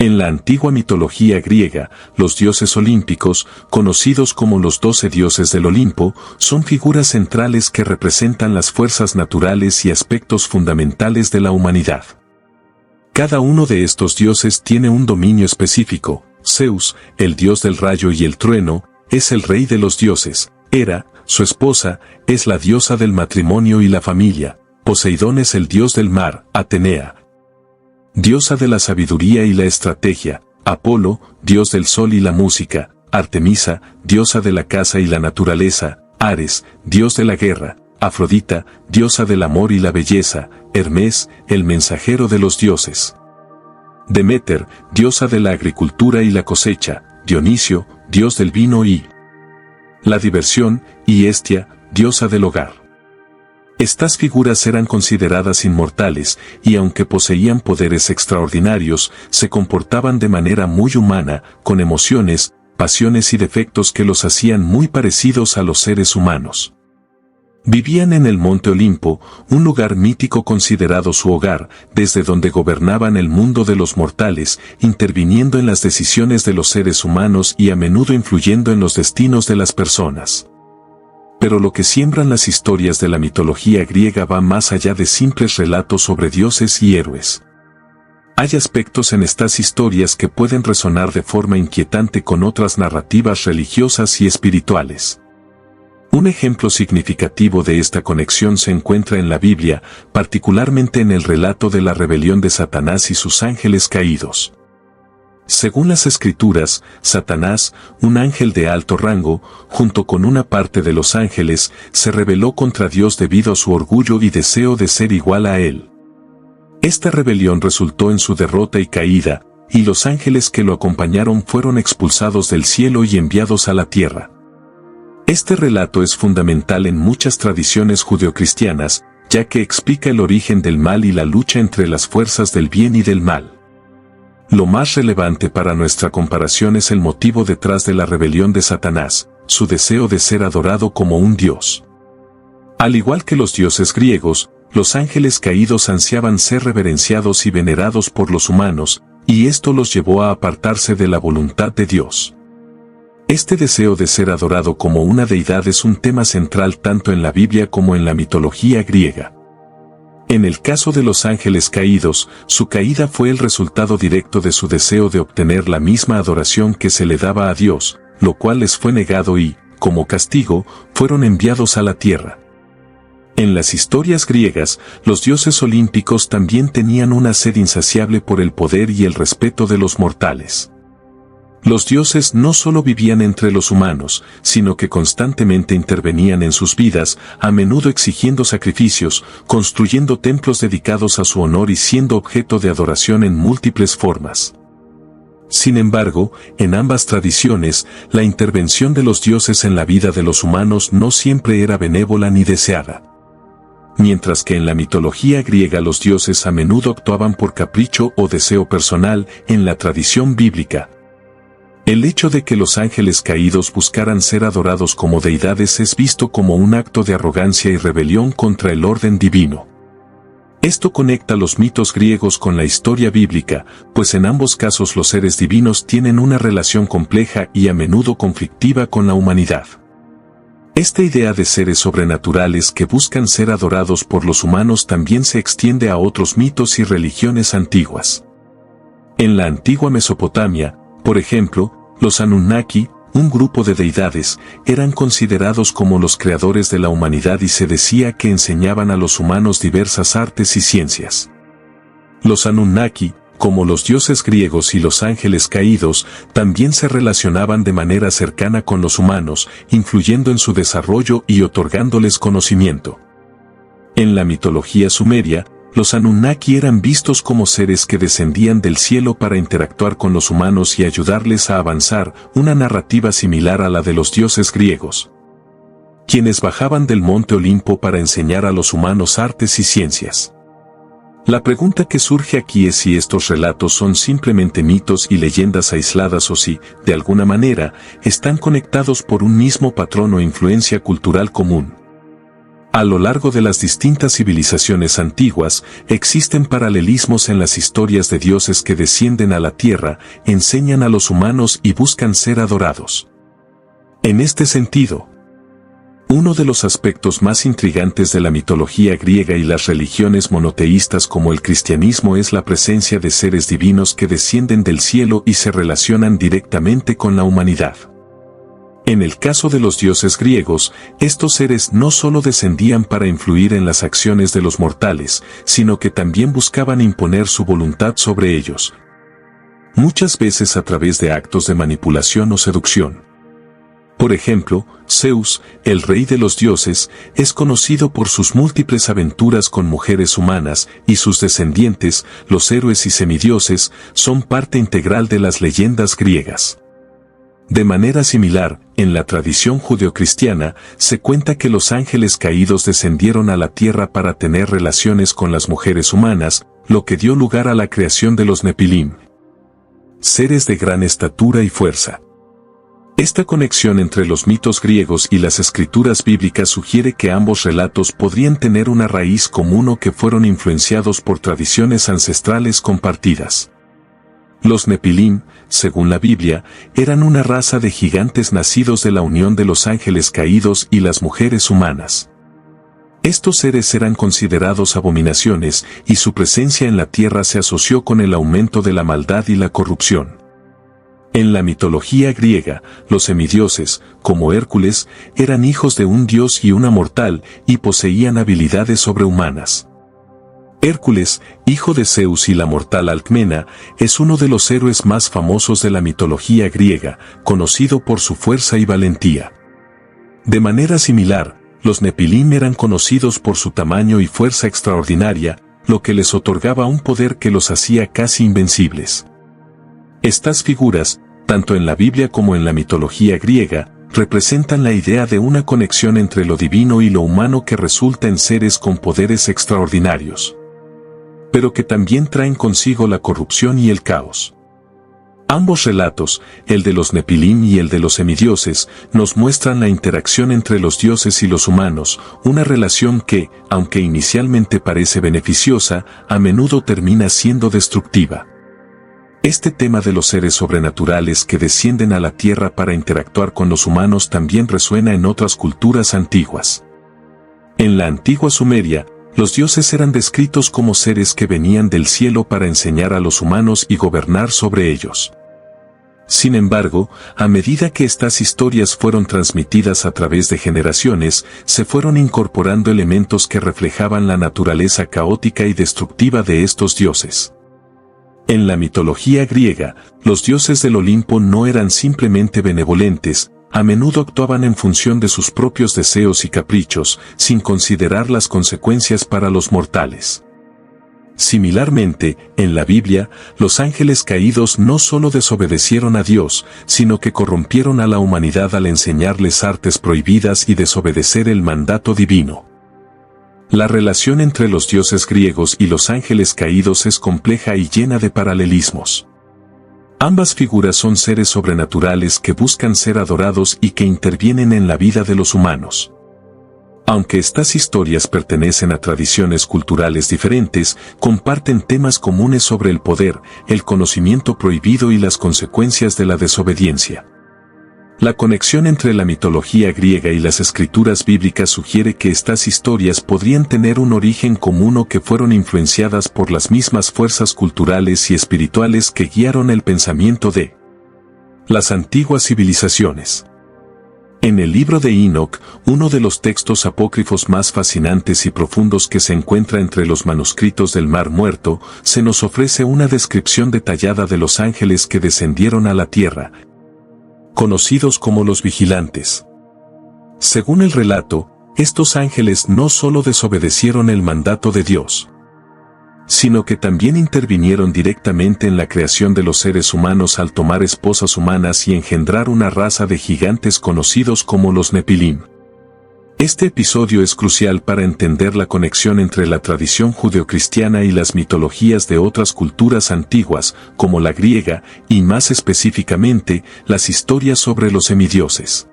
En la antigua mitología griega, los dioses olímpicos, conocidos como los 12 dioses del Olimpo, son figuras centrales que representan las fuerzas naturales y aspectos fundamentales de la humanidad. Cada uno de estos dioses tiene un dominio específico. Zeus, el dios del rayo y el trueno, es el rey de los dioses. Hera, su esposa, es la diosa del matrimonio y la familia. Poseidón es el dios del mar. Atenea, diosa de la sabiduría y la estrategia. Apolo, dios del sol y la música. Artemisa, diosa de la caza y la naturaleza. Ares, dios de la guerra. Afrodita, diosa del amor y la belleza. Hermes, el mensajero de los dioses. Deméter, diosa de la agricultura y la cosecha. Dionisio, dios del vino y la diversión, y Hestia, diosa del hogar. Estas figuras eran consideradas inmortales, y aunque poseían poderes extraordinarios, se comportaban de manera muy humana, con emociones, pasiones y defectos que los hacían muy parecidos a los seres humanos. Vivían en el Monte Olimpo, un lugar mítico considerado su hogar, desde donde gobernaban el mundo de los mortales, interviniendo en las decisiones de los seres humanos y a menudo influyendo en los destinos de las personas. Pero lo que siembran las historias de la mitología griega va más allá de simples relatos sobre dioses y héroes. Hay aspectos en estas historias que pueden resonar de forma inquietante con otras narrativas religiosas y espirituales. Un ejemplo significativo de esta conexión se encuentra en la Biblia, particularmente en el relato de la rebelión de Satanás y sus ángeles caídos. Según las Escrituras, Satanás, un ángel de alto rango, junto con una parte de los ángeles, se rebeló contra Dios debido a su orgullo y deseo de ser igual a Él. Esta rebelión resultó en su derrota y caída, y los ángeles que lo acompañaron fueron expulsados del cielo y enviados a la tierra. Este relato es fundamental en muchas tradiciones judeocristianas, ya que explica el origen del mal y la lucha entre las fuerzas del bien y del mal. Lo más relevante para nuestra comparación es el motivo detrás de la rebelión de Satanás, su deseo de ser adorado como un dios. Al igual que los dioses griegos, los ángeles caídos ansiaban ser reverenciados y venerados por los humanos, y esto los llevó a apartarse de la voluntad de Dios. Este deseo de ser adorado como una deidad es un tema central tanto en la Biblia como en la mitología griega. En el caso de los ángeles caídos, su caída fue el resultado directo de su deseo de obtener la misma adoración que se le daba a Dios, lo cual les fue negado y, como castigo, fueron enviados a la tierra. En las historias griegas, los dioses olímpicos también tenían una sed insaciable por el poder y el respeto de los mortales. Los dioses no solo vivían entre los humanos, sino que constantemente intervenían en sus vidas, a menudo exigiendo sacrificios, construyendo templos dedicados a su honor y siendo objeto de adoración en múltiples formas. Sin embargo, en ambas tradiciones, la intervención de los dioses en la vida de los humanos no siempre era benévola ni deseada. Mientras que en la mitología griega los dioses a menudo actuaban por capricho o deseo personal, en la tradición bíblica, el hecho de que los ángeles caídos buscaran ser adorados como deidades es visto como un acto de arrogancia y rebelión contra el orden divino. Esto conecta los mitos griegos con la historia bíblica, pues en ambos casos los seres divinos tienen una relación compleja y a menudo conflictiva con la humanidad. Esta idea de seres sobrenaturales que buscan ser adorados por los humanos también se extiende a otros mitos y religiones antiguas. En la antigua Mesopotamia, por ejemplo, los Anunnaki, un grupo de deidades, eran considerados como los creadores de la humanidad y se decía que enseñaban a los humanos diversas artes y ciencias. Los Anunnaki, como los dioses griegos y los ángeles caídos, también se relacionaban de manera cercana con los humanos, influyendo en su desarrollo y otorgándoles conocimiento. En la mitología sumeria, los Anunnaki eran vistos como seres que descendían del cielo para interactuar con los humanos y ayudarles a avanzar, una narrativa similar a la de los dioses griegos, quienes bajaban del monte Olimpo para enseñar a los humanos artes y ciencias. La pregunta que surge aquí es si estos relatos son simplemente mitos y leyendas aisladas o si, de alguna manera, están conectados por un mismo patrón o influencia cultural común. A lo largo de las distintas civilizaciones antiguas, existen paralelismos en las historias de dioses que descienden a la tierra, enseñan a los humanos y buscan ser adorados. En este sentido, uno de los aspectos más intrigantes de la mitología griega y las religiones monoteístas como el cristianismo es la presencia de seres divinos que descienden del cielo y se relacionan directamente con la humanidad. En el caso de los dioses griegos, estos seres no solo descendían para influir en las acciones de los mortales, sino que también buscaban imponer su voluntad sobre ellos, muchas veces a través de actos de manipulación o seducción. Por ejemplo, Zeus, el rey de los dioses, es conocido por sus múltiples aventuras con mujeres humanas, y sus descendientes, los héroes y semidioses, son parte integral de las leyendas griegas. De manera similar, en la tradición judeocristiana, se cuenta que los ángeles caídos descendieron a la tierra para tener relaciones con las mujeres humanas, lo que dio lugar a la creación de los Nepilim, seres de gran estatura y fuerza. Esta conexión entre los mitos griegos y las escrituras bíblicas sugiere que ambos relatos podrían tener una raíz común o que fueron influenciados por tradiciones ancestrales compartidas. Los Nepilim, según la Biblia, eran una raza de gigantes nacidos de la unión de los ángeles caídos y las mujeres humanas. Estos seres eran considerados abominaciones y su presencia en la tierra se asoció con el aumento de la maldad y la corrupción. En la mitología griega, los semidioses, como Hércules, eran hijos de un dios y una mortal y poseían habilidades sobrehumanas. Hércules, hijo de Zeus y la mortal Alcmena, es uno de los héroes más famosos de la mitología griega, conocido por su fuerza y valentía. De manera similar, los Nepilim eran conocidos por su tamaño y fuerza extraordinaria, lo que les otorgaba un poder que los hacía casi invencibles. Estas figuras, tanto en la Biblia como en la mitología griega, representan la idea de una conexión entre lo divino y lo humano que resulta en seres con poderes extraordinarios, pero que también traen consigo la corrupción y el caos. Ambos relatos, el de los Nepilim y el de los semidioses, nos muestran la interacción entre los dioses y los humanos, una relación que, aunque inicialmente parece beneficiosa, a menudo termina siendo destructiva. Este tema de los seres sobrenaturales que descienden a la tierra para interactuar con los humanos también resuena en otras culturas antiguas. En la antigua Sumeria, los dioses eran descritos como seres que venían del cielo para enseñar a los humanos y gobernar sobre ellos. Sin embargo, a medida que estas historias fueron transmitidas a través de generaciones, se fueron incorporando elementos que reflejaban la naturaleza caótica y destructiva de estos dioses. En la mitología griega, los dioses del Olimpo no eran simplemente benevolentes, a menudo actuaban en función de sus propios deseos y caprichos, sin considerar las consecuencias para los mortales. Similarmente, en la Biblia, los ángeles caídos no solo desobedecieron a Dios, sino que corrompieron a la humanidad al enseñarles artes prohibidas y desobedecer el mandato divino. La relación entre los dioses griegos y los ángeles caídos es compleja y llena de paralelismos. Ambas figuras son seres sobrenaturales que buscan ser adorados y que intervienen en la vida de los humanos. Aunque estas historias pertenecen a tradiciones culturales diferentes, comparten temas comunes sobre el poder, el conocimiento prohibido y las consecuencias de la desobediencia. La conexión entre la mitología griega y las escrituras bíblicas sugiere que estas historias podrían tener un origen común o que fueron influenciadas por las mismas fuerzas culturales y espirituales que guiaron el pensamiento de las antiguas civilizaciones. En el libro de Enoch, uno de los textos apócrifos más fascinantes y profundos que se encuentra entre los manuscritos del Mar Muerto, se nos ofrece una descripción detallada de los ángeles que descendieron a la tierra, conocidos como los vigilantes. Según el relato, estos ángeles no solo desobedecieron el mandato de Dios, sino que también intervinieron directamente en la creación de los seres humanos al tomar esposas humanas y engendrar una raza de gigantes conocidos como los Nepilim. Este episodio es crucial para entender la conexión entre la tradición judeocristiana y las mitologías de otras culturas antiguas, como la griega, y más específicamente, las historias sobre los semidioses.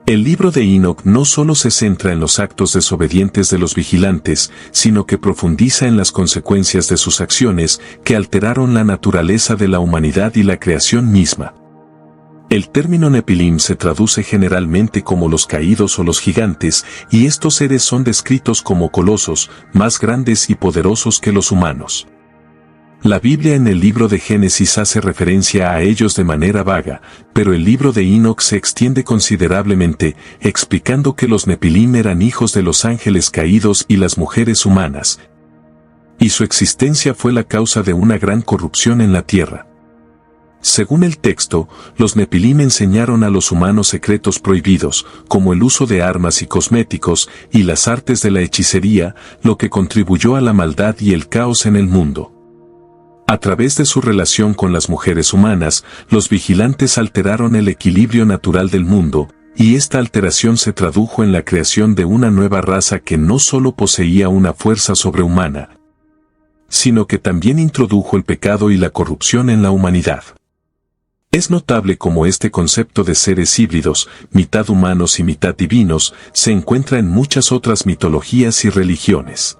El libro de Enoc no solo se centra en los actos desobedientes de los vigilantes, sino que profundiza en las consecuencias de sus acciones que alteraron la naturaleza de la humanidad y la creación misma. El término Nepilim se traduce generalmente como los caídos o los gigantes, y estos seres son descritos como colosos, más grandes y poderosos que los humanos. La Biblia en el libro de Génesis hace referencia a ellos de manera vaga, pero el libro de Enoc se extiende considerablemente, explicando que los Nepilim eran hijos de los ángeles caídos y las mujeres humanas, y su existencia fue la causa de una gran corrupción en la tierra. Según el texto, los Nepilim enseñaron a los humanos secretos prohibidos, como el uso de armas y cosméticos, y las artes de la hechicería, lo que contribuyó a la maldad y el caos en el mundo. A través de su relación con las mujeres humanas, los vigilantes alteraron el equilibrio natural del mundo, y esta alteración se tradujo en la creación de una nueva raza que no solo poseía una fuerza sobrehumana, sino que también introdujo el pecado y la corrupción en la humanidad. Es notable cómo este concepto de seres híbridos, mitad humanos y mitad divinos, se encuentra en muchas otras mitologías y religiones.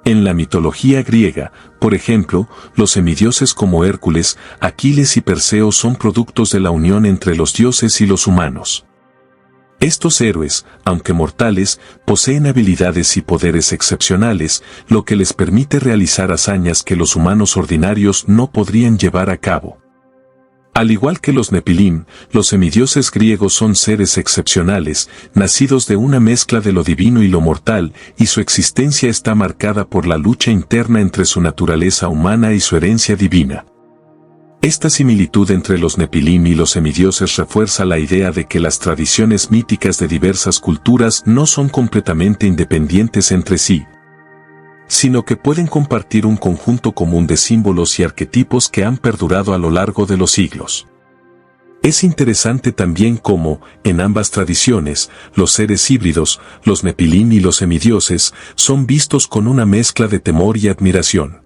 En la mitología griega, por ejemplo, los semidioses como Hércules, Aquiles y Perseo son productos de la unión entre los dioses y los humanos. Estos héroes, aunque mortales, poseen habilidades y poderes excepcionales, lo que les permite realizar hazañas que los humanos ordinarios no podrían llevar a cabo. Al igual que los Nepilim, los semidioses griegos son seres excepcionales, nacidos de una mezcla de lo divino y lo mortal, y su existencia está marcada por la lucha interna entre su naturaleza humana y su herencia divina. Esta similitud entre los Nepilim y los semidioses refuerza la idea de que las tradiciones míticas de diversas culturas no son completamente independientes entre sí, sino que pueden compartir un conjunto común de símbolos y arquetipos que han perdurado a lo largo de los siglos. Es interesante también cómo, en ambas tradiciones, los seres híbridos, los Nepilim y los semidioses, son vistos con una mezcla de temor y admiración.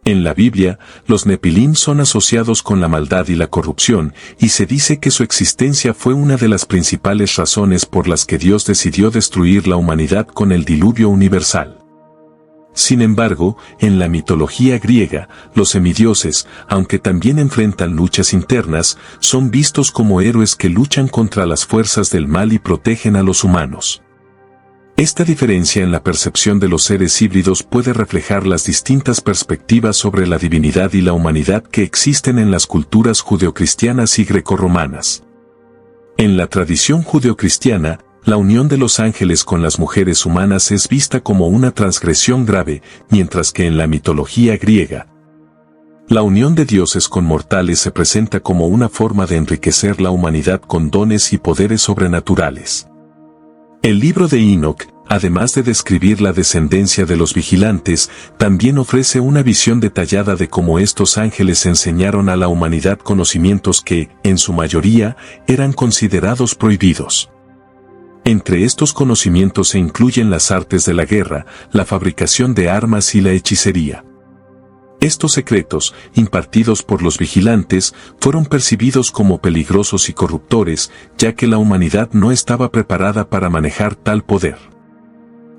En la Biblia, los Nepilim son asociados con la maldad y la corrupción, y se dice que su existencia fue una de las principales razones por las que Dios decidió destruir la humanidad con el diluvio universal. Sin embargo, en la mitología griega, los semidioses, aunque también enfrentan luchas internas, son vistos como héroes que luchan contra las fuerzas del mal y protegen a los humanos. Esta diferencia en la percepción de los seres híbridos puede reflejar las distintas perspectivas sobre la divinidad y la humanidad que existen en las culturas judeocristianas y grecorromanas. En la tradición judeocristiana, la unión de los ángeles con las mujeres humanas es vista como una transgresión grave, mientras que en la mitología griega, la unión de dioses con mortales se presenta como una forma de enriquecer la humanidad con dones y poderes sobrenaturales. El libro de Enoc, además de describir la descendencia de los vigilantes, también ofrece una visión detallada de cómo estos ángeles enseñaron a la humanidad conocimientos que, en su mayoría, eran considerados prohibidos. Entre estos conocimientos se incluyen las artes de la guerra, la fabricación de armas y la hechicería. Estos secretos, impartidos por los vigilantes, fueron percibidos como peligrosos y corruptores, ya que la humanidad no estaba preparada para manejar tal poder.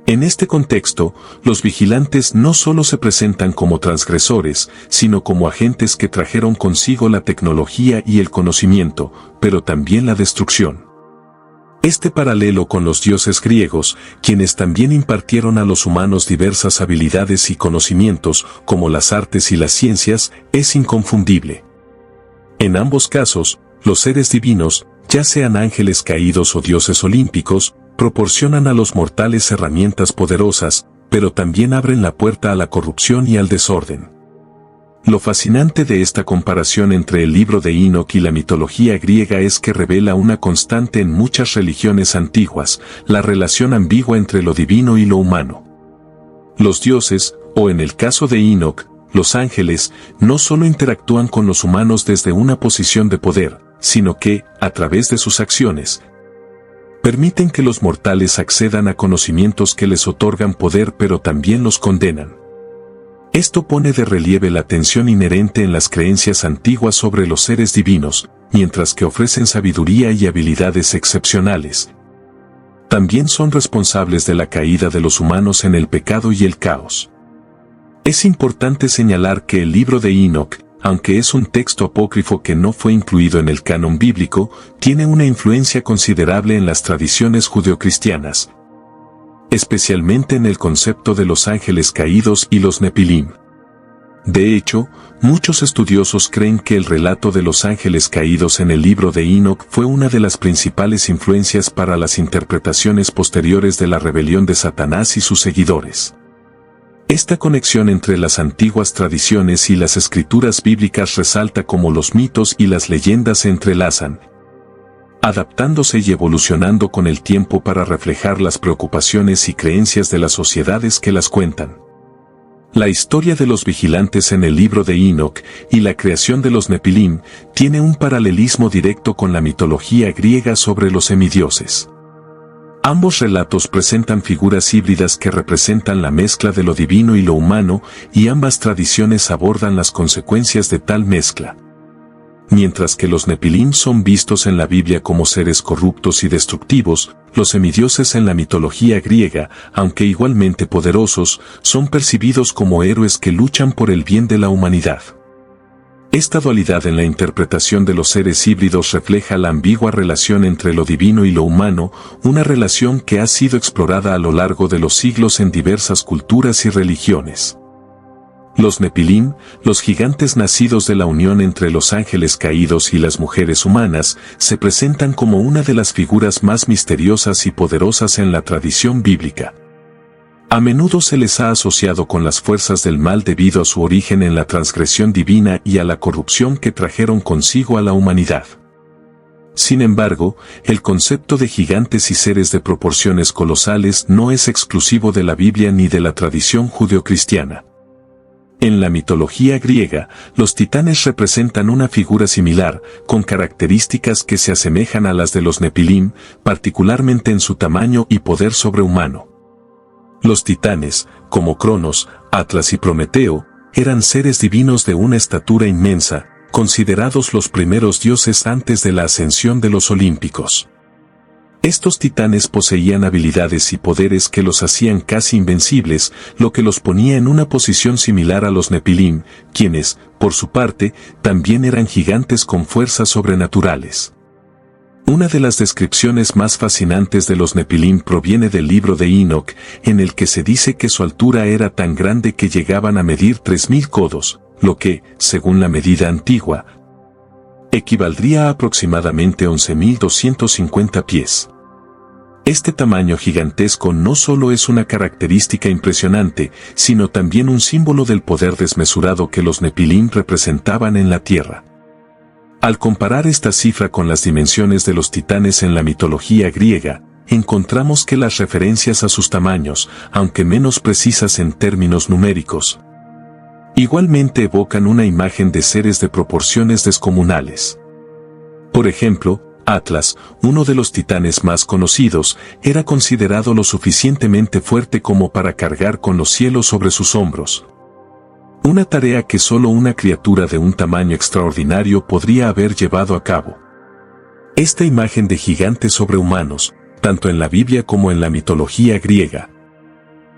En este contexto, los vigilantes no solo se presentan como transgresores, sino como agentes que trajeron consigo la tecnología y el conocimiento, pero también la destrucción. Este paralelo con los dioses griegos, quienes también impartieron a los humanos diversas habilidades y conocimientos, como las artes y las ciencias, es inconfundible. En ambos casos, los seres divinos, ya sean ángeles caídos o dioses olímpicos, proporcionan a los mortales herramientas poderosas, pero también abren la puerta a la corrupción y al desorden. Lo fascinante de esta comparación entre el libro de Enoc y la mitología griega es que revela una constante en muchas religiones antiguas, la relación ambigua entre lo divino y lo humano. Los dioses, o en el caso de Enoc, los ángeles, no solo interactúan con los humanos desde una posición de poder, sino que, a través de sus acciones, permiten que los mortales accedan a conocimientos que les otorgan poder pero también los condenan. Esto pone de relieve la tensión inherente en las creencias antiguas sobre los seres divinos, mientras que ofrecen sabiduría y habilidades excepcionales. También son responsables de la caída de los humanos en el pecado y el caos. Es importante señalar que el libro de Enoch, aunque es un texto apócrifo que no fue incluido en el canon bíblico, tiene una influencia considerable en las tradiciones judeocristianas, especialmente en el concepto de los ángeles caídos y los Nepilim. De hecho, muchos estudiosos creen que el relato de los ángeles caídos en el libro de Enoch fue una de las principales influencias para las interpretaciones posteriores de la rebelión de Satanás y sus seguidores. Esta conexión entre las antiguas tradiciones y las escrituras bíblicas resalta cómo los mitos y las leyendas se entrelazan, adaptándose y evolucionando con el tiempo para reflejar las preocupaciones y creencias de las sociedades que las cuentan. La historia de los vigilantes en el libro de Enoch y la creación de los Nepilim tiene un paralelismo directo con la mitología griega sobre los semidioses. Ambos relatos presentan figuras híbridas que representan la mezcla de lo divino y lo humano, y ambas tradiciones abordan las consecuencias de tal mezcla. Mientras que los Nepilim son vistos en la Biblia como seres corruptos y destructivos, los semidioses en la mitología griega, aunque igualmente poderosos, son percibidos como héroes que luchan por el bien de la humanidad. Esta dualidad en la interpretación de los seres híbridos refleja la ambigua relación entre lo divino y lo humano, una relación que ha sido explorada a lo largo de los siglos en diversas culturas y religiones. Los Nepilim, los gigantes nacidos de la unión entre los ángeles caídos y las mujeres humanas, se presentan como una de las figuras más misteriosas y poderosas en la tradición bíblica. A menudo se les ha asociado con las fuerzas del mal debido a su origen en la transgresión divina y a la corrupción que trajeron consigo a la humanidad. Sin embargo, el concepto de gigantes y seres de proporciones colosales no es exclusivo de la Biblia ni de la tradición judeocristiana. En la mitología griega, los titanes representan una figura similar, con características que se asemejan a las de los Nepilim, particularmente en su tamaño y poder sobrehumano. Los titanes, como Cronos, Atlas y Prometeo, eran seres divinos de una estatura inmensa, considerados los primeros dioses antes de la ascensión de los olímpicos. Estos titanes poseían habilidades y poderes que los hacían casi invencibles, lo que los ponía en una posición similar a los Nepilim, quienes, por su parte, también eran gigantes con fuerzas sobrenaturales. Una de las descripciones más fascinantes de los Nepilim proviene del libro de Enoch, en el que se dice que su altura era tan grande que llegaban a medir 3000 codos, lo que, según la medida antigua, equivaldría a aproximadamente 11.250 pies. Este tamaño gigantesco no solo es una característica impresionante, sino también un símbolo del poder desmesurado que los Nepilim representaban en la tierra. Al comparar esta cifra con las dimensiones de los titanes en la mitología griega, encontramos que las referencias a sus tamaños, aunque menos precisas en términos numéricos, igualmente evocan una imagen de seres de proporciones descomunales. Por ejemplo, Atlas, uno de los titanes más conocidos, era considerado lo suficientemente fuerte como para cargar con los cielos sobre sus hombros. Una tarea que solo una criatura de un tamaño extraordinario podría haber llevado a cabo. Esta imagen de gigantes sobrehumanos, tanto en la Biblia como en la mitología griega,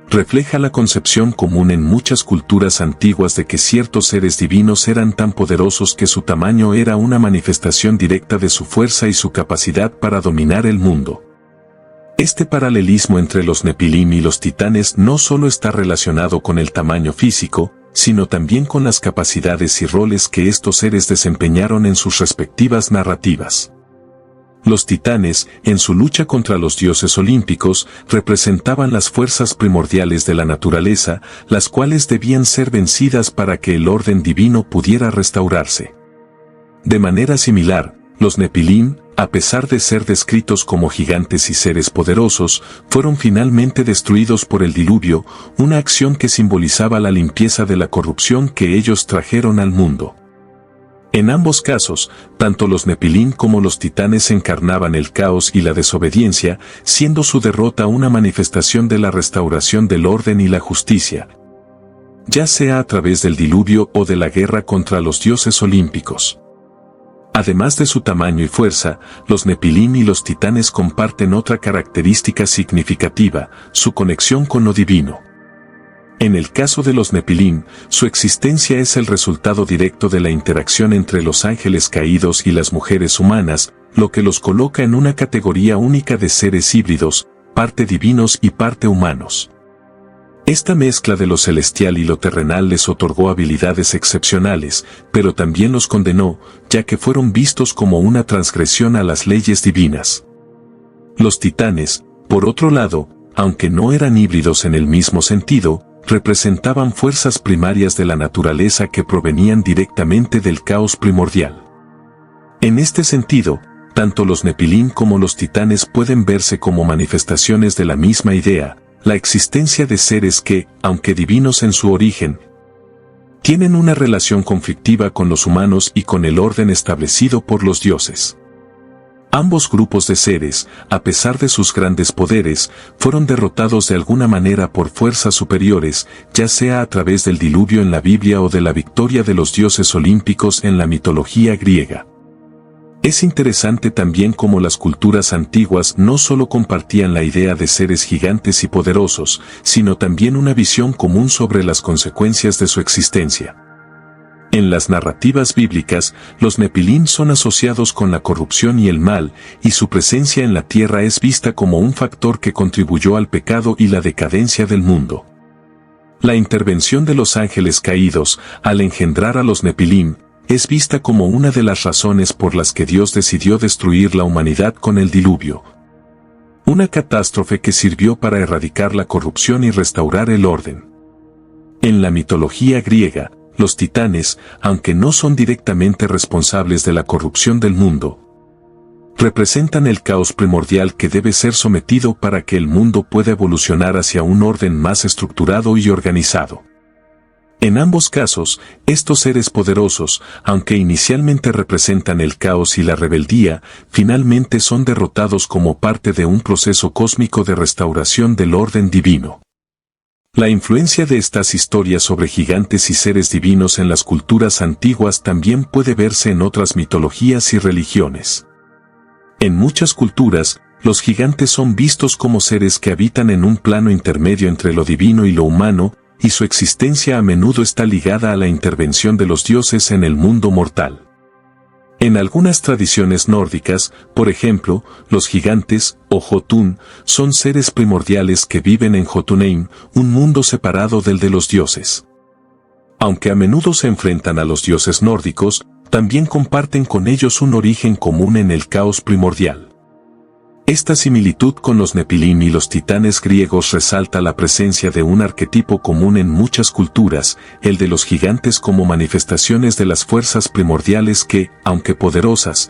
refleja la concepción común en muchas culturas antiguas de que ciertos seres divinos eran tan poderosos que su tamaño era una manifestación directa de su fuerza y su capacidad para dominar el mundo. Este paralelismo entre los Nepilim y los titanes no solo está relacionado con el tamaño físico, sino también con las capacidades y roles que estos seres desempeñaron en sus respectivas narrativas. Los titanes, en su lucha contra los dioses olímpicos, representaban las fuerzas primordiales de la naturaleza, las cuales debían ser vencidas para que el orden divino pudiera restaurarse. De manera similar, los Nepilim, a pesar de ser descritos como gigantes y seres poderosos, fueron finalmente destruidos por el diluvio, una acción que simbolizaba la limpieza de la corrupción que ellos trajeron al mundo. En ambos casos, tanto los Nepilim como los titanes encarnaban el caos y la desobediencia, siendo su derrota una manifestación de la restauración del orden y la justicia, ya sea a través del diluvio o de la guerra contra los dioses olímpicos. Además de su tamaño y fuerza, los Nepilim y los titanes comparten otra característica significativa, su conexión con lo divino. En el caso de los Nepilim, su existencia es el resultado directo de la interacción entre los ángeles caídos y las mujeres humanas, lo que los coloca en una categoría única de seres híbridos, parte divinos y parte humanos. Esta mezcla de lo celestial y lo terrenal les otorgó habilidades excepcionales, pero también los condenó, ya que fueron vistos como una transgresión a las leyes divinas. Los titanes, por otro lado, aunque no eran híbridos en el mismo sentido, representaban fuerzas primarias de la naturaleza que provenían directamente del caos primordial. En este sentido, tanto los Nepilim como los titanes pueden verse como manifestaciones de la misma idea, la existencia de seres que, aunque divinos en su origen, tienen una relación conflictiva con los humanos y con el orden establecido por los dioses. Ambos grupos de seres, a pesar de sus grandes poderes, fueron derrotados de alguna manera por fuerzas superiores, ya sea a través del diluvio en la Biblia o de la victoria de los dioses olímpicos en la mitología griega. Es interesante también cómo las culturas antiguas no solo compartían la idea de seres gigantes y poderosos, sino también una visión común sobre las consecuencias de su existencia. En las narrativas bíblicas, los Nepilim son asociados con la corrupción y el mal, y su presencia en la tierra es vista como un factor que contribuyó al pecado y la decadencia del mundo. La intervención de los ángeles caídos, al engendrar a los Nepilim, es vista como una de las razones por las que Dios decidió destruir la humanidad con el diluvio. Una catástrofe que sirvió para erradicar la corrupción y restaurar el orden. En la mitología griega, los titanes, aunque no son directamente responsables de la corrupción del mundo, representan el caos primordial que debe ser sometido para que el mundo pueda evolucionar hacia un orden más estructurado y organizado. En ambos casos, estos seres poderosos, aunque inicialmente representan el caos y la rebeldía, finalmente son derrotados como parte de un proceso cósmico de restauración del orden divino. La influencia de estas historias sobre gigantes y seres divinos en las culturas antiguas también puede verse en otras mitologías y religiones. En muchas culturas, los gigantes son vistos como seres que habitan en un plano intermedio entre lo divino y lo humano, y su existencia a menudo está ligada a la intervención de los dioses en el mundo mortal. En algunas tradiciones nórdicas, por ejemplo, los gigantes, o Jotun, son seres primordiales que viven en Jotunheim, un mundo separado del de los dioses. Aunque a menudo se enfrentan a los dioses nórdicos, también comparten con ellos un origen común en el caos primordial. Esta similitud con los Nepilim y los titanes griegos resalta la presencia de un arquetipo común en muchas culturas, el de los gigantes como manifestaciones de las fuerzas primordiales que, aunque poderosas,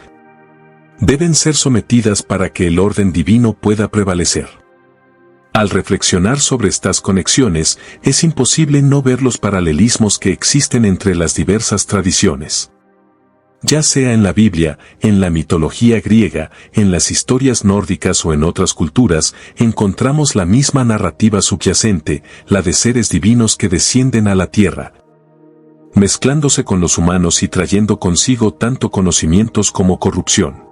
deben ser sometidas para que el orden divino pueda prevalecer. Al reflexionar sobre estas conexiones, es imposible no ver los paralelismos que existen entre las diversas tradiciones. Ya sea en la Biblia, en la mitología griega, en las historias nórdicas o en otras culturas, encontramos la misma narrativa subyacente, la de seres divinos que descienden a la tierra, mezclándose con los humanos y trayendo consigo tanto conocimientos como corrupción.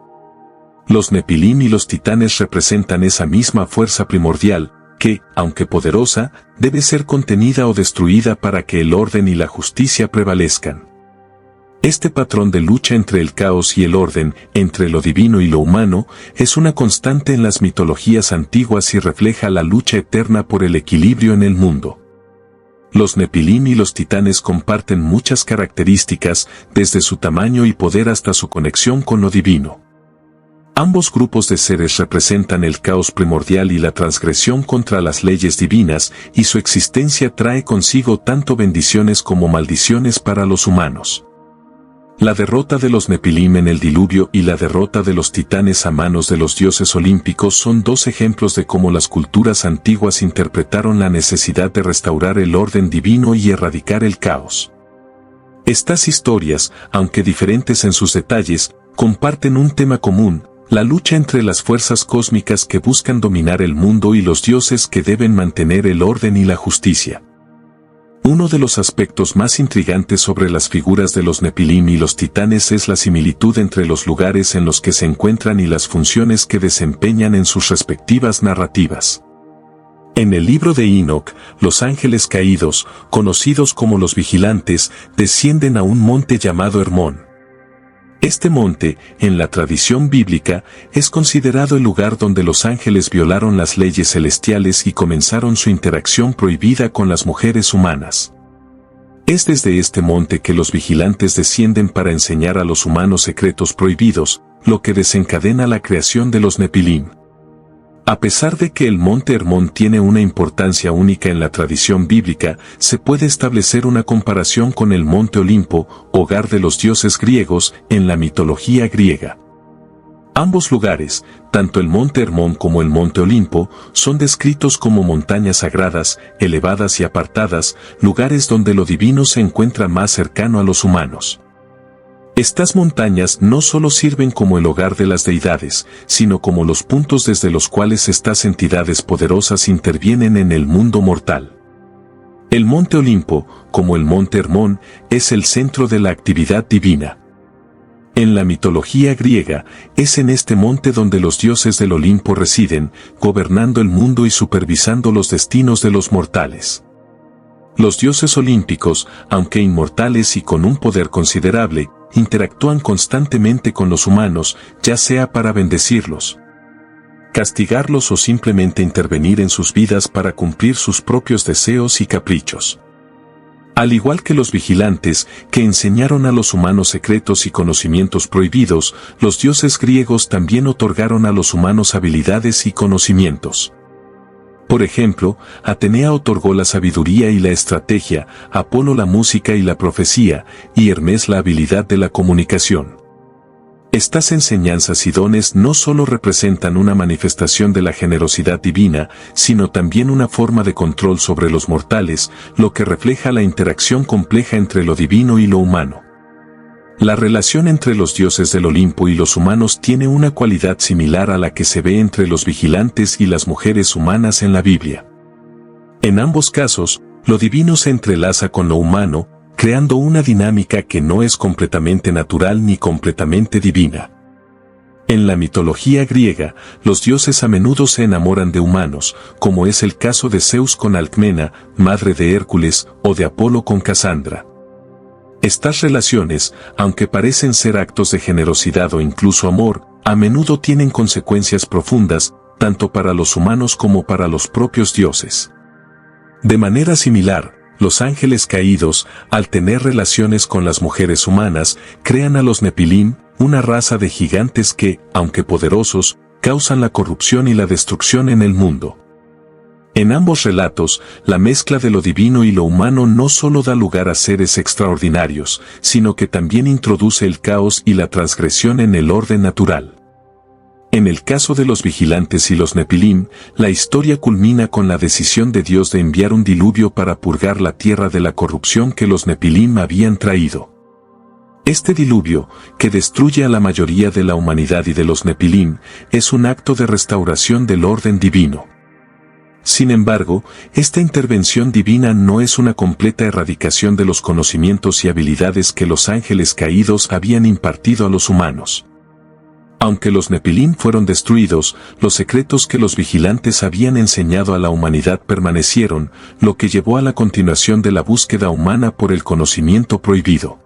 Los Nepilim y los titanes representan esa misma fuerza primordial, que, aunque poderosa, debe ser contenida o destruida para que el orden y la justicia prevalezcan. Este patrón de lucha entre el caos y el orden, entre lo divino y lo humano, es una constante en las mitologías antiguas y refleja la lucha eterna por el equilibrio en el mundo. Los Nepilim y los titanes comparten muchas características, desde su tamaño y poder hasta su conexión con lo divino. Ambos grupos de seres representan el caos primordial y la transgresión contra las leyes divinas, y su existencia trae consigo tanto bendiciones como maldiciones para los humanos. La derrota de los Nepilim en el diluvio y la derrota de los titanes a manos de los dioses olímpicos son dos ejemplos de cómo las culturas antiguas interpretaron la necesidad de restaurar el orden divino y erradicar el caos. Estas historias, aunque diferentes en sus detalles, comparten un tema común: la lucha entre las fuerzas cósmicas que buscan dominar el mundo y los dioses que deben mantener el orden y la justicia. Uno de los aspectos más intrigantes sobre las figuras de los Nepilim y los titanes es la similitud entre los lugares en los que se encuentran y las funciones que desempeñan en sus respectivas narrativas. En el libro de Enoc, los ángeles caídos, conocidos como los vigilantes, descienden a un monte llamado Hermón. Este monte, en la tradición bíblica, es considerado el lugar donde los ángeles violaron las leyes celestiales y comenzaron su interacción prohibida con las mujeres humanas. Es desde este monte que los vigilantes descienden para enseñar a los humanos secretos prohibidos, lo que desencadena la creación de los Nepilim. A pesar de que el monte Hermón tiene una importancia única en la tradición bíblica, se puede establecer una comparación con el monte Olimpo, hogar de los dioses griegos, en la mitología griega. Ambos lugares, tanto el monte Hermón como el monte Olimpo, son descritos como montañas sagradas, elevadas y apartadas, lugares donde lo divino se encuentra más cercano a los humanos. Estas montañas no solo sirven como el hogar de las deidades, sino como los puntos desde los cuales estas entidades poderosas intervienen en el mundo mortal. El monte Olimpo, como el monte Hermón, es el centro de la actividad divina. En la mitología griega, es en este monte donde los dioses del Olimpo residen, gobernando el mundo y supervisando los destinos de los mortales. Los dioses olímpicos, aunque inmortales y con un poder considerable, interactúan constantemente con los humanos, ya sea para bendecirlos, castigarlos o simplemente intervenir en sus vidas para cumplir sus propios deseos y caprichos. Al igual que los vigilantes, que enseñaron a los humanos secretos y conocimientos prohibidos, los dioses griegos también otorgaron a los humanos habilidades y conocimientos. Por ejemplo, Atenea otorgó la sabiduría y la estrategia, Apolo la música y la profecía, y Hermes la habilidad de la comunicación. Estas enseñanzas y dones no solo representan una manifestación de la generosidad divina, sino también una forma de control sobre los mortales, lo que refleja la interacción compleja entre lo divino y lo humano. La relación entre los dioses del Olimpo y los humanos tiene una cualidad similar a la que se ve entre los vigilantes y las mujeres humanas en la Biblia. En ambos casos, lo divino se entrelaza con lo humano, creando una dinámica que no es completamente natural ni completamente divina. En la mitología griega, los dioses a menudo se enamoran de humanos, como es el caso de Zeus con Alcmena, madre de Hércules, o de Apolo con Casandra. Estas relaciones, aunque parecen ser actos de generosidad o incluso amor, a menudo tienen consecuencias profundas, tanto para los humanos como para los propios dioses. De manera similar, los ángeles caídos, al tener relaciones con las mujeres humanas, crean a los Nepilim, una raza de gigantes que, aunque poderosos, causan la corrupción y la destrucción en el mundo. En ambos relatos, la mezcla de lo divino y lo humano no solo da lugar a seres extraordinarios, sino que también introduce el caos y la transgresión en el orden natural. En el caso de los vigilantes y los Nepilim, la historia culmina con la decisión de Dios de enviar un diluvio para purgar la tierra de la corrupción que los Nepilim habían traído. Este diluvio, que destruye a la mayoría de la humanidad y de los Nepilim, es un acto de restauración del orden divino. Sin embargo, esta intervención divina no es una completa erradicación de los conocimientos y habilidades que los ángeles caídos habían impartido a los humanos. Aunque los Nepilim fueron destruidos, los secretos que los vigilantes habían enseñado a la humanidad permanecieron, lo que llevó a la continuación de la búsqueda humana por el conocimiento prohibido.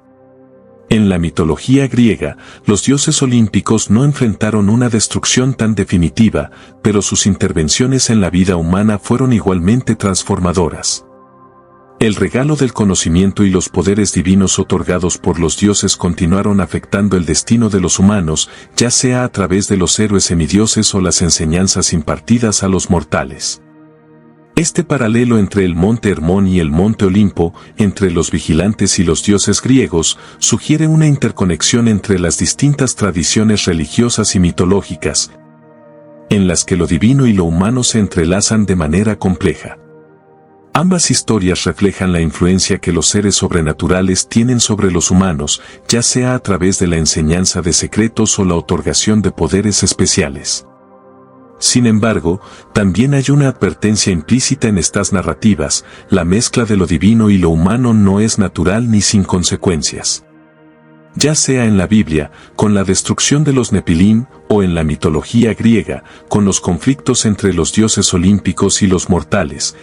En la mitología griega, los dioses olímpicos no enfrentaron una destrucción tan definitiva, pero sus intervenciones en la vida humana fueron igualmente transformadoras. El regalo del conocimiento y los poderes divinos otorgados por los dioses continuaron afectando el destino de los humanos, ya sea a través de los héroes semidioses o las enseñanzas impartidas a los mortales. Este paralelo entre el monte Hermón y el monte Olimpo, entre los vigilantes y los dioses griegos, sugiere una interconexión entre las distintas tradiciones religiosas y mitológicas, en las que lo divino y lo humano se entrelazan de manera compleja. Ambas historias reflejan la influencia que los seres sobrenaturales tienen sobre los humanos, ya sea a través de la enseñanza de secretos o la otorgación de poderes especiales. Sin embargo, también hay una advertencia implícita en estas narrativas: la mezcla de lo divino y lo humano no es natural ni sin consecuencias. Ya sea en la Biblia, con la destrucción de los Nepilim, o en la mitología griega, con los conflictos entre los dioses olímpicos y los mortales.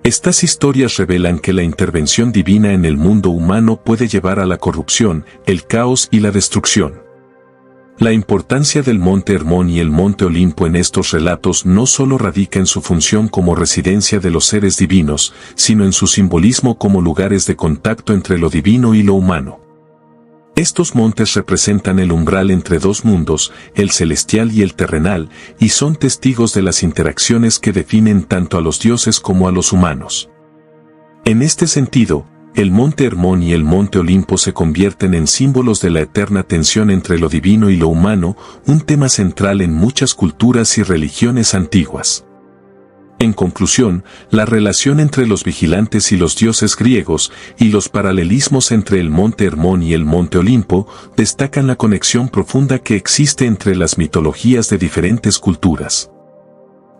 Estas historias revelan que la intervención divina en el mundo humano puede llevar a la corrupción, el caos y la destrucción. La importancia del Monte Hermón y el Monte Olimpo en estos relatos no solo radica en su función como residencia de los seres divinos, sino en su simbolismo como lugares de contacto entre lo divino y lo humano. Estos montes representan el umbral entre dos mundos, el celestial y el terrenal, y son testigos de las interacciones que definen tanto a los dioses como a los humanos. En este sentido, el Monte Hermón y el Monte Olimpo se convierten en símbolos de la eterna tensión entre lo divino y lo humano, un tema central en muchas culturas y religiones antiguas. En conclusión, la relación entre los vigilantes y los dioses griegos, y los paralelismos entre el Monte Hermón y el Monte Olimpo, destacan la conexión profunda que existe entre las mitologías de diferentes culturas.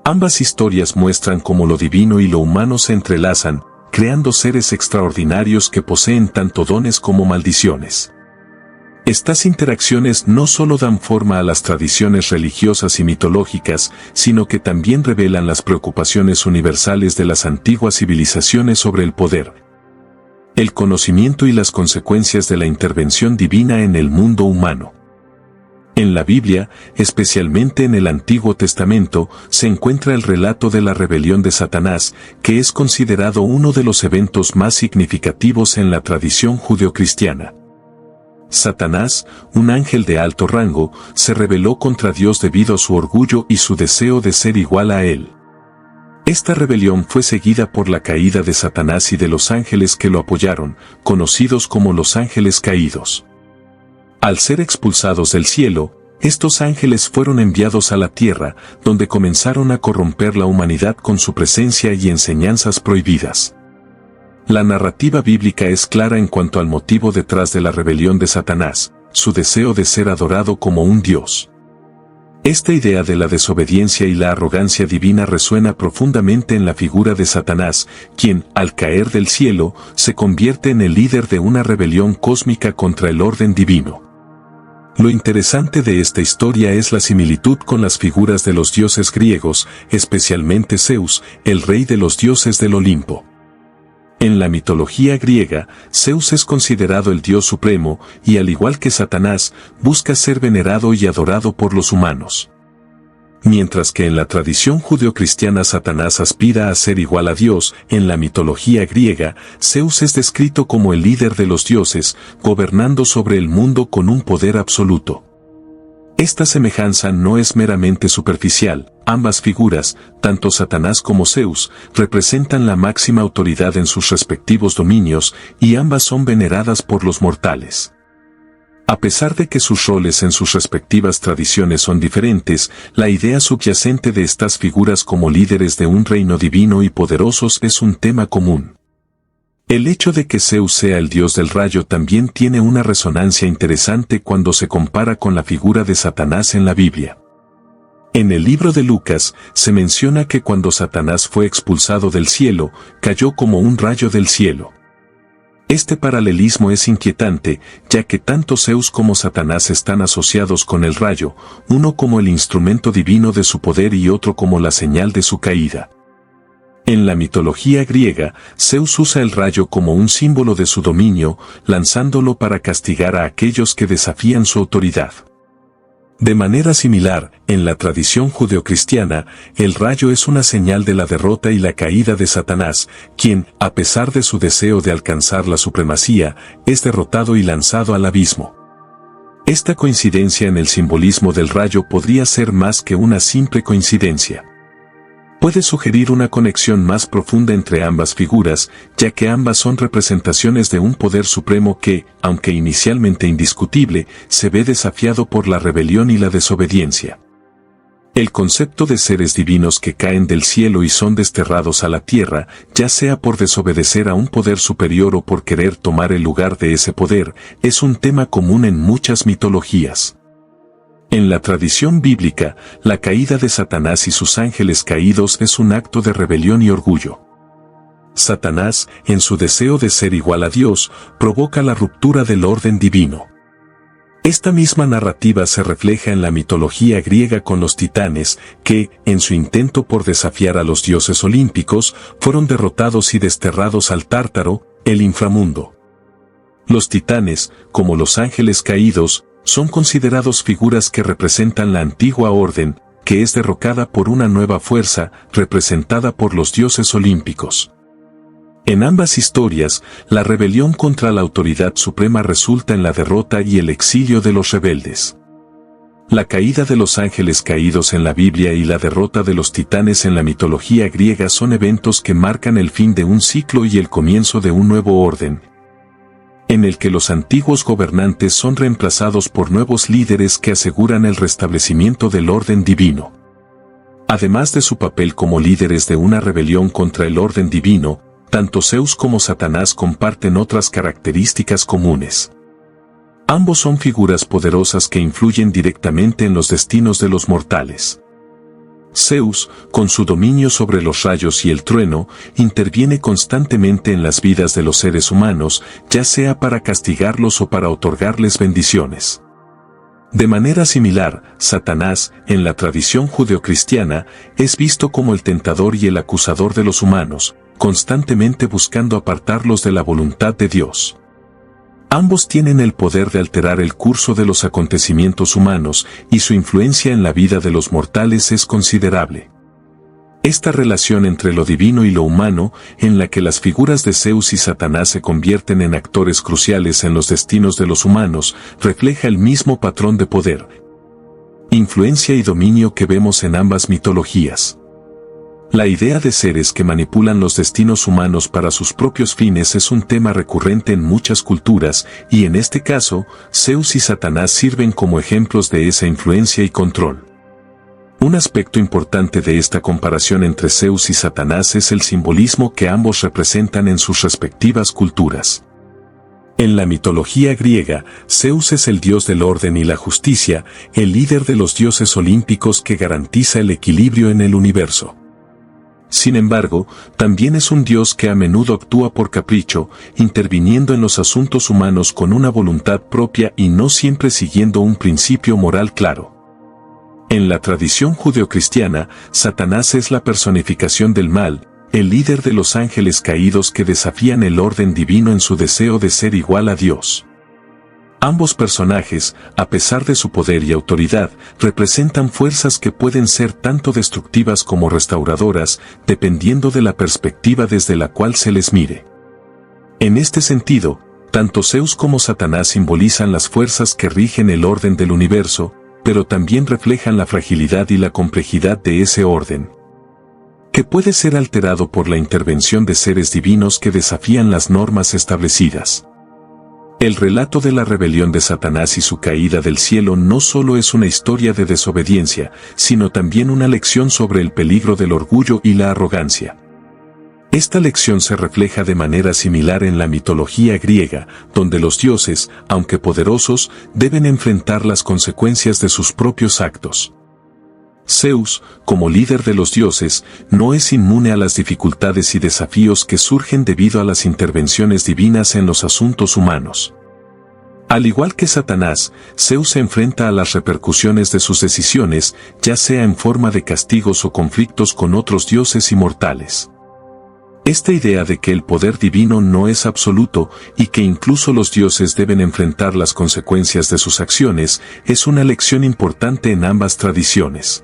Ambas historias muestran cómo lo divino y lo humano se entrelazan, creando seres extraordinarios que poseen tanto dones como maldiciones. Estas interacciones no solo dan forma a las tradiciones religiosas y mitológicas, sino que también revelan las preocupaciones universales de las antiguas civilizaciones sobre el poder, el conocimiento y las consecuencias de la intervención divina en el mundo humano. En la Biblia, especialmente en el Antiguo Testamento, se encuentra el relato de la rebelión de Satanás, que es considerado uno de los eventos más significativos en la tradición judeocristiana. Satanás, un ángel de alto rango, se rebeló contra Dios debido a su orgullo y su deseo de ser igual a él. Esta rebelión fue seguida por la caída de Satanás y de los ángeles que lo apoyaron, conocidos como los ángeles caídos. Al ser expulsados del cielo, estos ángeles fueron enviados a la tierra, donde comenzaron a corromper la humanidad con su presencia y enseñanzas prohibidas. La narrativa bíblica es clara en cuanto al motivo detrás de la rebelión de Satanás: su deseo de ser adorado como un dios. Esta idea de la desobediencia y la arrogancia divina resuena profundamente en la figura de Satanás, quien, al caer del cielo, se convierte en el líder de una rebelión cósmica contra el orden divino. Lo interesante de esta historia es la similitud con las figuras de los dioses griegos, especialmente Zeus, el rey de los dioses del Olimpo. En la mitología griega, Zeus es considerado el dios supremo, y al igual que Satanás, busca ser venerado y adorado por los humanos. Mientras que en la tradición judeocristiana Satanás aspira a ser igual a Dios, en la mitología griega, Zeus es descrito como el líder de los dioses, gobernando sobre el mundo con un poder absoluto. Esta semejanza no es meramente superficial. Ambas figuras, tanto Satanás como Zeus, representan la máxima autoridad en sus respectivos dominios, y ambas son veneradas por los mortales. A pesar de que sus roles en sus respectivas tradiciones son diferentes, la idea subyacente de estas figuras como líderes de un reino divino y poderosos es un tema común. El hecho de que Zeus sea el dios del rayo también tiene una resonancia interesante cuando se compara con la figura de Satanás en la Biblia. En el libro de Lucas, se menciona que cuando Satanás fue expulsado del cielo, cayó como un rayo del cielo. Este paralelismo es inquietante, ya que tanto Zeus como Satanás están asociados con el rayo, uno como el instrumento divino de su poder y otro como la señal de su caída. En la mitología griega, Zeus usa el rayo como un símbolo de su dominio, lanzándolo para castigar a aquellos que desafían su autoridad. De manera similar, en la tradición judeocristiana, el rayo es una señal de la derrota y la caída de Satanás, quien, a pesar de su deseo de alcanzar la supremacía, es derrotado y lanzado al abismo. Esta coincidencia en el simbolismo del rayo podría ser más que una simple coincidencia. Puede sugerir una conexión más profunda entre ambas figuras, ya que ambas son representaciones de un poder supremo que, aunque inicialmente indiscutible, se ve desafiado por la rebelión y la desobediencia. El concepto de seres divinos que caen del cielo y son desterrados a la tierra, ya sea por desobedecer a un poder superior o por querer tomar el lugar de ese poder, es un tema común en muchas mitologías. En la tradición bíblica, la caída de Satanás y sus ángeles caídos es un acto de rebelión y orgullo. Satanás, en su deseo de ser igual a Dios, provoca la ruptura del orden divino. Esta misma narrativa se refleja en la mitología griega con los titanes, que, en su intento por desafiar a los dioses olímpicos, fueron derrotados y desterrados al Tártaro, el inframundo. Los titanes, como los ángeles caídos, son considerados figuras que representan la antigua orden, que es derrocada por una nueva fuerza, representada por los dioses olímpicos. En ambas historias, la rebelión contra la autoridad suprema resulta en la derrota y el exilio de los rebeldes. La caída de los ángeles caídos en la Biblia y la derrota de los titanes en la mitología griega son eventos que marcan el fin de un ciclo y el comienzo de un nuevo orden, en el que los antiguos gobernantes son reemplazados por nuevos líderes que aseguran el restablecimiento del orden divino. Además de su papel como líderes de una rebelión contra el orden divino, tanto Zeus como Satanás comparten otras características comunes. Ambos son figuras poderosas que influyen directamente en los destinos de los mortales. Zeus, con su dominio sobre los rayos y el trueno, interviene constantemente en las vidas de los seres humanos, ya sea para castigarlos o para otorgarles bendiciones. De manera similar, Satanás, en la tradición judeocristiana, es visto como el tentador y el acusador de los humanos, constantemente buscando apartarlos de la voluntad de Dios. Ambos tienen el poder de alterar el curso de los acontecimientos humanos, y su influencia en la vida de los mortales es considerable. Esta relación entre lo divino y lo humano, en la que las figuras de Zeus y Satanás se convierten en actores cruciales en los destinos de los humanos, refleja el mismo patrón de poder, influencia y dominio que vemos en ambas mitologías. La idea de seres que manipulan los destinos humanos para sus propios fines es un tema recurrente en muchas culturas, y en este caso, Zeus y Satanás sirven como ejemplos de esa influencia y control. Un aspecto importante de esta comparación entre Zeus y Satanás es el simbolismo que ambos representan en sus respectivas culturas. En la mitología griega, Zeus es el dios del orden y la justicia, el líder de los dioses olímpicos que garantiza el equilibrio en el universo. Sin embargo, también es un dios que a menudo actúa por capricho, interviniendo en los asuntos humanos con una voluntad propia y no siempre siguiendo un principio moral claro. En la tradición judeocristiana, Satanás es la personificación del mal, el líder de los ángeles caídos que desafían el orden divino en su deseo de ser igual a Dios. Ambos personajes, a pesar de su poder y autoridad, representan fuerzas que pueden ser tanto destructivas como restauradoras, dependiendo de la perspectiva desde la cual se les mire. En este sentido, tanto Zeus como Satanás simbolizan las fuerzas que rigen el orden del universo, pero también reflejan la fragilidad y la complejidad de ese orden, que puede ser alterado por la intervención de seres divinos que desafían las normas establecidas. El relato de la rebelión de Satanás y su caída del cielo no solo es una historia de desobediencia, sino también una lección sobre el peligro del orgullo y la arrogancia. Esta lección se refleja de manera similar en la mitología griega, donde los dioses, aunque poderosos, deben enfrentar las consecuencias de sus propios actos. Zeus, como líder de los dioses, no es inmune a las dificultades y desafíos que surgen debido a las intervenciones divinas en los asuntos humanos. Al igual que Satanás, Zeus se enfrenta a las repercusiones de sus decisiones, ya sea en forma de castigos o conflictos con otros dioses y mortales. Esta idea de que el poder divino no es absoluto y que incluso los dioses deben enfrentar las consecuencias de sus acciones es una lección importante en ambas tradiciones.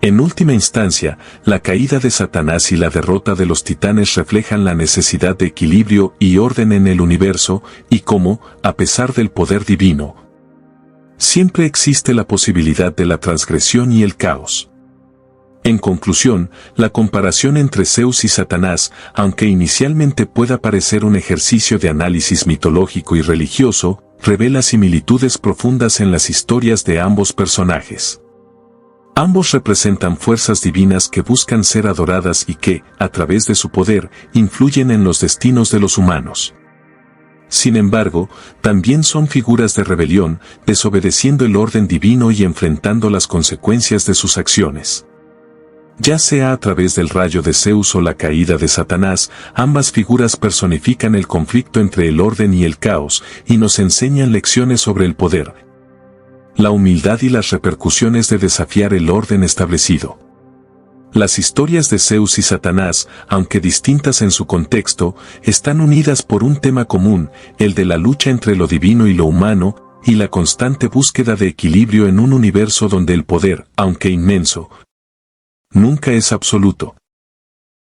En última instancia, la caída de Satanás y la derrota de los titanes reflejan la necesidad de equilibrio y orden en el universo, y cómo, a pesar del poder divino, siempre existe la posibilidad de la transgresión y el caos. En conclusión, la comparación entre Zeus y Satanás, aunque inicialmente pueda parecer un ejercicio de análisis mitológico y religioso, revela similitudes profundas en las historias de ambos personajes. Ambos representan fuerzas divinas que buscan ser adoradas y que, a través de su poder, influyen en los destinos de los humanos. Sin embargo, también son figuras de rebelión, desobedeciendo el orden divino y enfrentando las consecuencias de sus acciones. Ya sea a través del rayo de Zeus o la caída de Satanás, ambas figuras personifican el conflicto entre el orden y el caos, y nos enseñan lecciones sobre el poder, la humildad y las repercusiones de desafiar el orden establecido. Las historias de Zeus y Satanás, aunque distintas en su contexto, están unidas por un tema común, el de la lucha entre lo divino y lo humano, y la constante búsqueda de equilibrio en un universo donde el poder, aunque inmenso, nunca es absoluto.